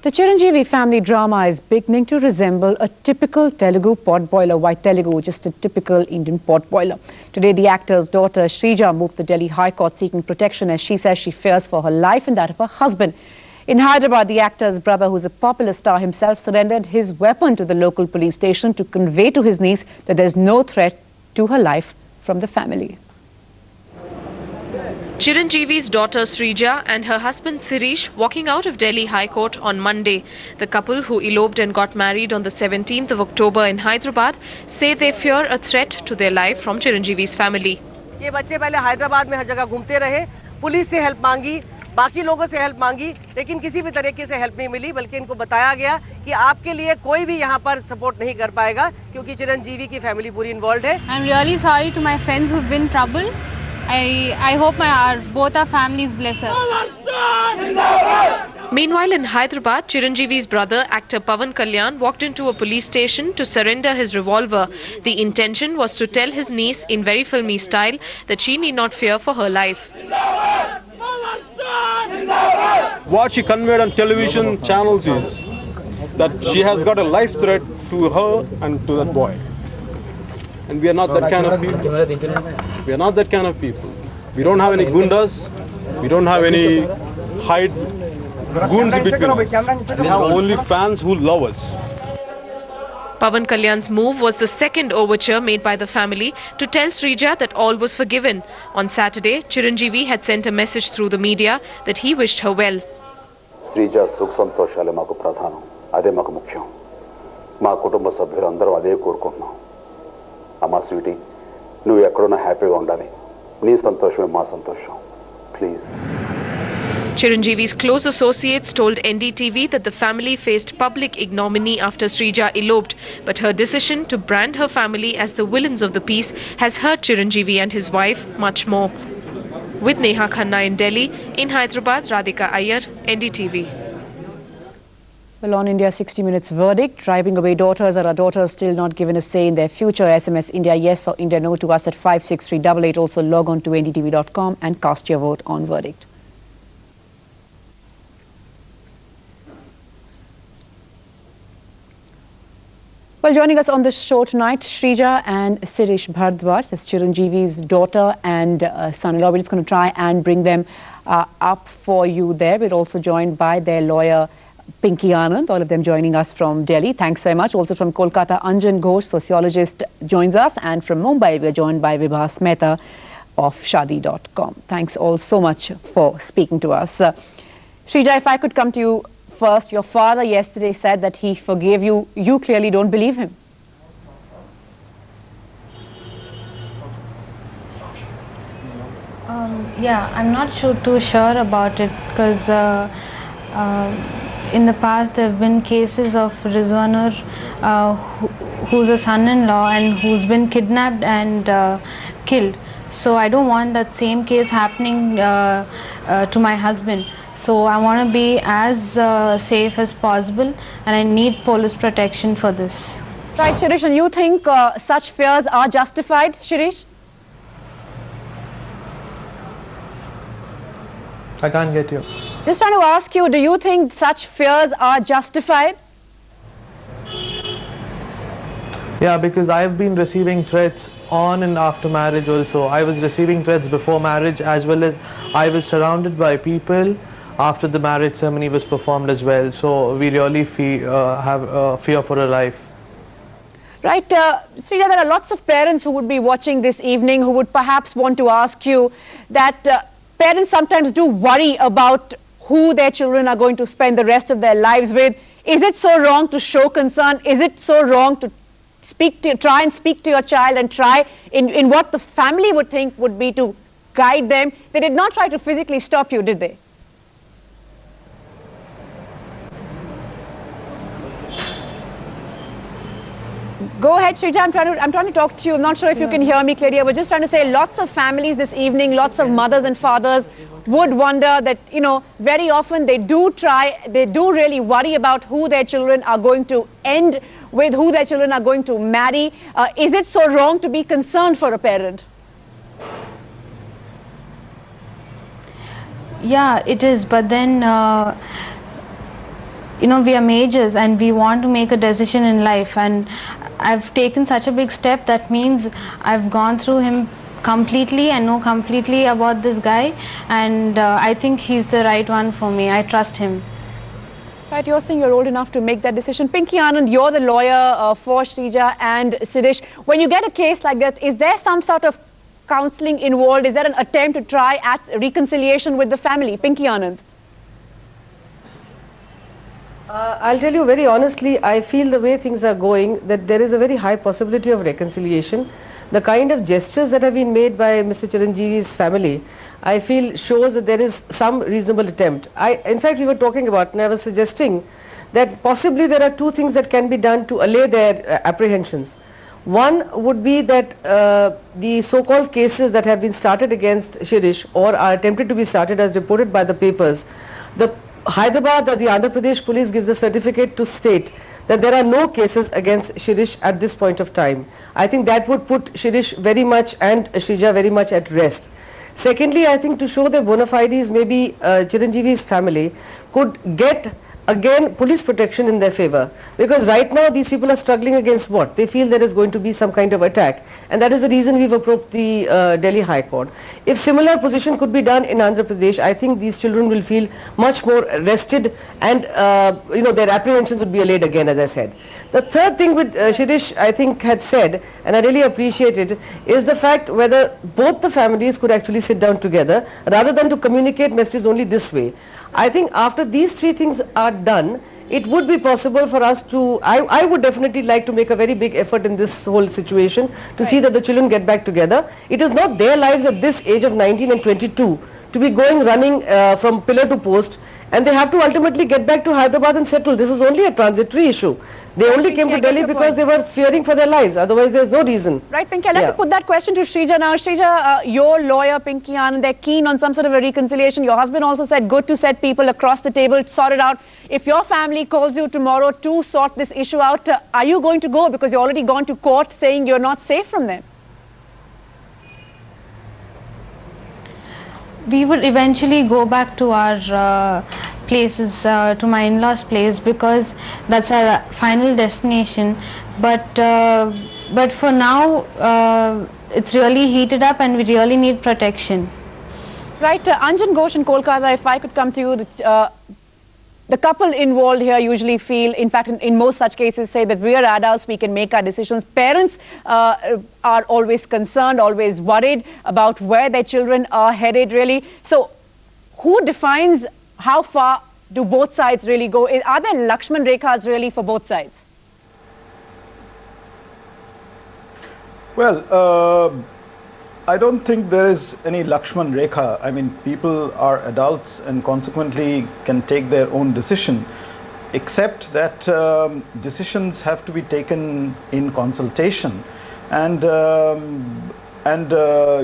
The Chiranjeevi family drama is beginning to resemble a typical Telugu potboiler. Why Telugu? Just a typical Indian potboiler. Today, the actor's daughter, Shrija, moved the Delhi High Court seeking protection as she says she fears for her life and that of her husband. In Hyderabad, the actor's brother, who's a popular star himself, surrendered his weapon to the local police station to convey to his niece that there's no threat to her life from the family. Chiranjeevi's daughter Shrija and her husband Sirish walking out of Delhi High Court on Monday. The couple, who eloped and got married on the 17th of October in Hyderabad, say they fear a threat to their life from Chiranjeevi's family. ये बच्चे पहले हैदराबाद में हर जगह घूमते रहे, police से help मांगी, बाकी लोगों से हेल्प मांगी, लेकिन किसी भी तरीके से हेल्प नहीं मिली, बल्कि इनको बताया गया कि आपके लिए कोई भी यहाँ पर सपोर्ट नहीं कर पाएगा क्योंकि चिरंजीवी की फैमिली पूरी इन्वॉल्व है. I'm really sorry to my friends who've been troubled. I hope both our families bless us. Meanwhile, in Hyderabad, Chiranjeevi's brother, actor Pavan Kalyan, walked into a police station to surrender his revolver. The intention was to tell his niece in very filmy style that she need not fear for her life. What she conveyed on television channels is that she has got a life threat to her and to that boy. And we are not that kind of people. We are not that kind of people. We don't have any gundas. We don't have any hide goons between us. We have only fans who love us. Pavan Kalyan's move was the second overture made by the family to tell Shrija that all was forgiven. On Saturday, Chiranjeevi had sent a message through the media that he wished her well. Shrija sukh santoshale maaku pradhanam. Ade maaku mukhyam. Ma kutumba sabhyulandaru ade korukuntunnam. Amma sweetie, నువ్వు ఎక్కడున్నా హ్యాపీగా ఉండాలి. నీ సంతోషమే మా సంతోషం. Please. Chiranjeevi's close associates told NDTV that the family faced public ignominy after Shrija eloped, but her decision to brand her family as the villains of the piece has hurt Chiranjeevi and his wife much more. With Neha Khanna in Delhi, in Hyderabad, Radhika Iyer, NDTV. Well, on India's 60 Minutes verdict, driving away daughters or our daughters still not given a say in their future. SMS India yes or India no to us at 56388. Also log on to NDTV.com and cast your vote on verdict. Well, joining us on the show tonight, Shrija and Sirish Bhardwaj, that's Chiranjeevi's daughter and son-in-law. We're just going to try and bring them up for you there. We're also joined by their lawyer, Pinky Anand, all of them joining us from Delhi. Thanks very much. Also from Kolkata, Anjan Ghosh, sociologist, joins us. And from Mumbai, we're joined by Vibhas Mehta of Shaadi.com. Thanks all so much for speaking to us. Shrija, if I could come to you first. Your father yesterday said that he forgave you. You clearly don't believe him. Yeah, I'm not too sure about it because in the past there have been cases of Rizwanur who's a son-in-law and who's been kidnapped and killed. So I don't want that same case happening to my husband. So I want to be as safe as possible and I need police protection for this. Right, Shirish, and you think such fears are justified, Shirish? I can't get you. Just trying to ask you, do you think such fears are justified? Yeah, because I've been receiving threats on and after marriage also. I was receiving threats before marriage as well as I was surrounded by people after the marriage ceremony was performed as well. So we really have fear for our life. Right, Srija, there are lots of parents who would be watching this evening who would perhaps want to ask you that parents sometimes do worry about who their children are going to spend the rest of their lives with. Is it so wrong to show concern? Is it so wrong to try and speak to your child and try in what the family would think would be to guide them? They did not try to physically stop you, did they? Go ahead, Shrija. I'm trying to talk to you. I'm not sure if you can hear me clearly. I was just trying to say lots of families this evening, lots of mothers and fathers would wonder that, you know, very often they do really worry about who their children are going to end with, who their children are going to marry. Is it so wrong to be concerned for a parent? Yeah, it is. But then you know, we are majors and we want to make a decision in life, and I've taken such a big step. That means I've gone through him completely and know completely about this guy, and I think he's the right one for me. I trust him. Right, you're saying you're old enough to make that decision. Pinky Anand, you're the lawyer for Shrija and Siddhish. When you get a case like that, is there some sort of counseling involved? Is there an attempt to try at reconciliation with the family? Pinky Anand. I'll tell you very honestly, I feel the way things are going, that there is a very high possibility of reconciliation. The kind of gestures that have been made by Mr. Chiranjeevi's family, I feel shows that there is some reasonable attempt. In fact, we were talking about, and I was suggesting that possibly there are two things that can be done to allay their apprehensions. One would be that the so-called cases that have been started against Shirish or are attempted to be started as reported by the papers, the Hyderabad or the Andhra Pradesh police gives a certificate to state that there are no cases against Shirish at this point of time. I think that would put Shirish very much and Shrija very much at rest. Secondly, I think to show their bona fides, maybe Chiranjeevi's family could get again police protection in their favor, because right now these people are struggling against what? They feel there is going to be some kind of attack, and that is the reason we've approached the Delhi High Court. If similar position could be done in Andhra Pradesh, I think these children will feel much more rested, and you know, their apprehensions would be allayed again, as I said. The third thing which Shirish, I think, had said, and I really appreciate it, is the fact whether both the families could actually sit down together rather than to communicate messages only this way. I think after these three things are done, it would be possible for us to, I would definitely like to make a very big effort in this whole situation to see that the children get back together. It is not their lives at this age of 19 and 22 to be running from pillar to post, and they have to ultimately get back to Hyderabad and settle. This is only a transitory issue. They only came to Delhi because they were fearing for their lives. Otherwise, there's no reason. Right, Pinky. I'd like to put that question to Shrija now. Shrija, your lawyer, Pinky Anand, they're keen on some sort of a reconciliation. Your husband also said good to set people across the table, sort it out. If your family calls you tomorrow to sort this issue out, are you going to go? Because you've already gone to court saying you're not safe from them. We will eventually go back to our places, to my in-laws' place, because that's our final destination. But for now, it's really heated up and we really need protection. Right, Anjan Ghosh in Kolkata, if I could come to you, the couple involved here usually feel, in fact, in most such cases, say that we are adults, we can make our decisions. Parents are always concerned, always worried about where their children are headed, really. So, who defines how far do both sides really go? Are there Lakshman Rekhas really for both sides? Well, I don't think there is any Lakshman Rekha. I mean, people are adults and consequently can take their own decision, except that decisions have to be taken in consultation. And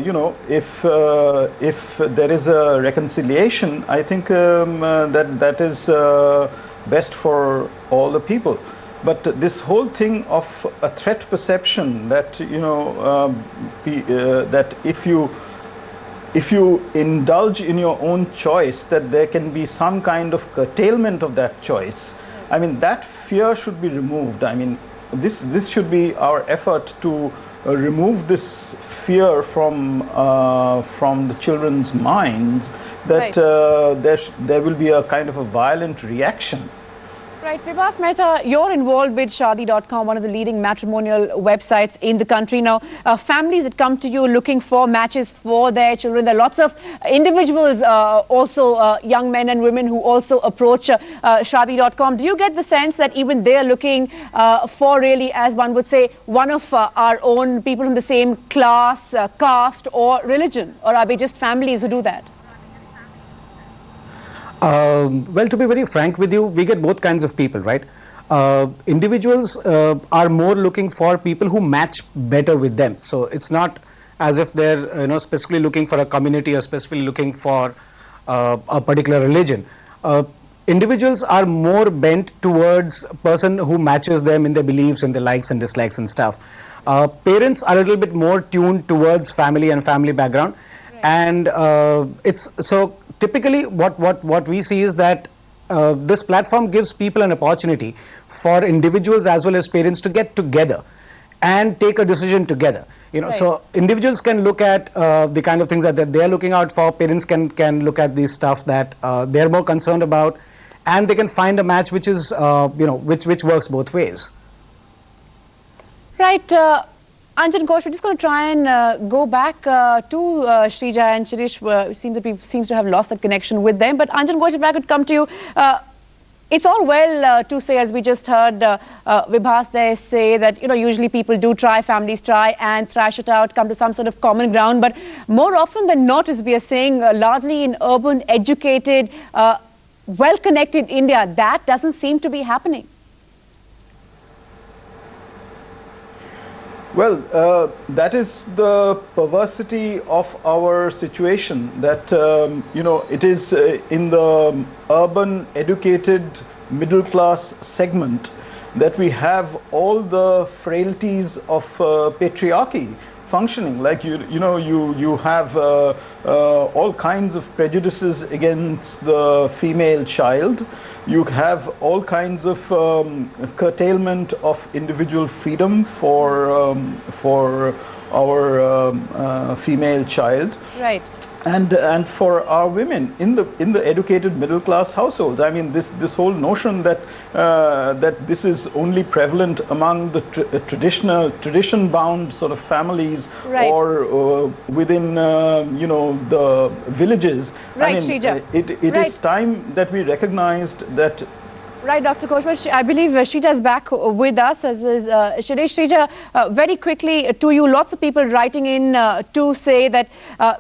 you know, if there is a reconciliation, I think that is best for all the people. But this whole thing of a threat perception that, you know, that if you indulge in your own choice, that there can be some kind of curtailment of that choice, I mean, that fear should be removed. I mean, this should be our effort to remove this fear from the children's minds, that there will be a kind of a violent reaction. Right, Vibhas Mehta, you're involved with Shaadi.com, one of the leading matrimonial websites in the country now. Families that come to you looking for matches for their children. There are lots of individuals, also young men and women who also approach Shaadi.com. Do you get the sense that even they are looking for really, as one would say, one of our own people from the same class, caste or religion? Or are they just families who do that? Well, to be very frank with you, we get both kinds of people, right? Individuals are more looking for people who match better with them. So it's not as if they're, you know, specifically looking for a community or specifically looking for a particular religion. Individuals are more bent towards a person who matches them in their beliefs and their likes and dislikes and stuff. Parents are a little bit more tuned towards family and family background. And it's so typically what we see is that this platform gives people an opportunity for individuals as well as parents to get together and take a decision together. So individuals can look at the kind of things that they're looking out for. Parents can look at the stuff that they're more concerned about, and they can find a match which is which works both ways. Right. Anjan Ghosh, we're just going to try and go back to Shrija and Shirish. Seems to have lost that connection with them. But Anjan Ghosh, if I could come to you, it's all well to say, as we just heard Vibhas there say, that usually people do try, families try and thrash it out, come to some sort of common ground. But more often than not, as we are saying, largely in urban, educated, well-connected India, that doesn't seem to be happening. Well, that is the perversity of our situation, that it is in the urban, educated, middle class segment that we have all the frailties of patriarchy functioning. Like you have all kinds of prejudices against the female child. You have all kinds of curtailment of individual freedom for our female child. Right. And for our women in the educated middle class households. I mean, this whole notion that that this is only prevalent among the tradition bound sort of families, right, or within the villages. Right, I mean, Shrija. it Right. is time that we recognized that. Right, Dr. Ghosh, I believe Shrija is back with us, as is Shirish. Shrija, very quickly to you, lots of people writing in to say that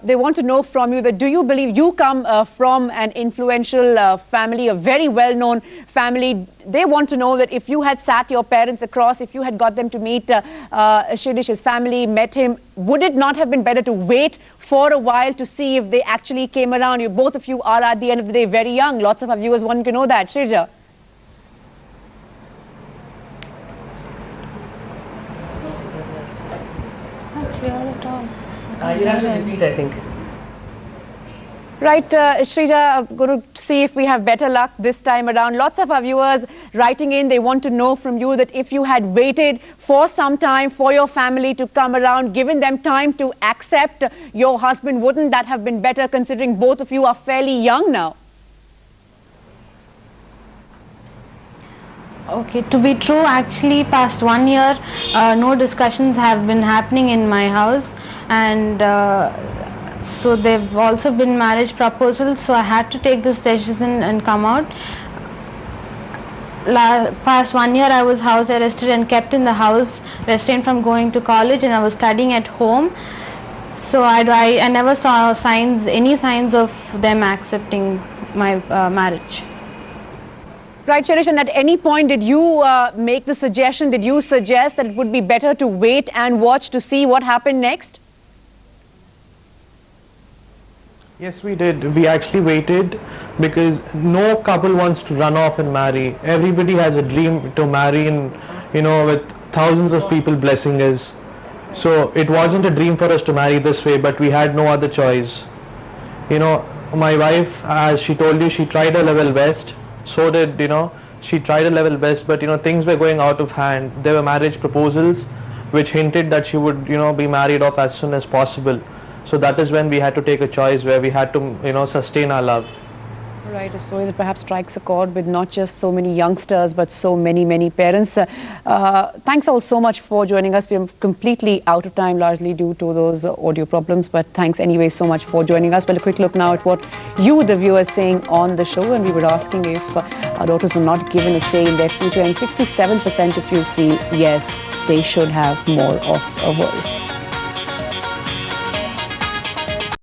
they want to know from you that do you believe you come from an influential family, a very well-known family. They want to know that if you had sat your parents across, if you had got them to meet Shirish's family, met him, would it not have been better to wait for a while to see if they actually came around? Both of you are at the end of the day very young. Lots of our viewers want to know that. Shrija. You have to repeat, I think. Right, Shrija, I'm going to see if we have better luck this time around. Lots of our viewers writing in, they want to know from you that if you had waited for some time for your family to come around, given them time to accept your husband, wouldn't that have been better, considering both of you are fairly young now? Okay, to be true, actually past 1 year, no discussions have been happening in my house, and so they've also been marriage proposals, so I had to take this decision and come out. Past 1 year I was house arrested and kept in the house, restrained from going to college, and I was studying at home. So I never saw any signs of them accepting my marriage. Right, Shirish, and at any point did you make the suggestion, did you suggest that it would be better to wait and watch to see what happened next? Yes, we did. We actually waited because no couple wants to run off and marry. Everybody has a dream to marry, and with thousands of people blessing us. So it wasn't a dream for us to marry this way, but we had no other choice. My wife, as she told you, she tried her level best. So did, she tried her level best, but things were going out of hand. There were marriage proposals which hinted that she would be married off as soon as possible. So that is when we had to take a choice where we had to sustain our love. Right, a story that perhaps strikes a chord with not just so many youngsters but so many parents. Thanks all so much for joining us. We are completely out of time, largely due to those audio problems, but thanks anyway so much for joining us. Well, a quick look now at what you, the viewers, saying on the show, and we were asking if our daughters were not given a say in their future, and 67% of you feel yes, they should have more of a voice.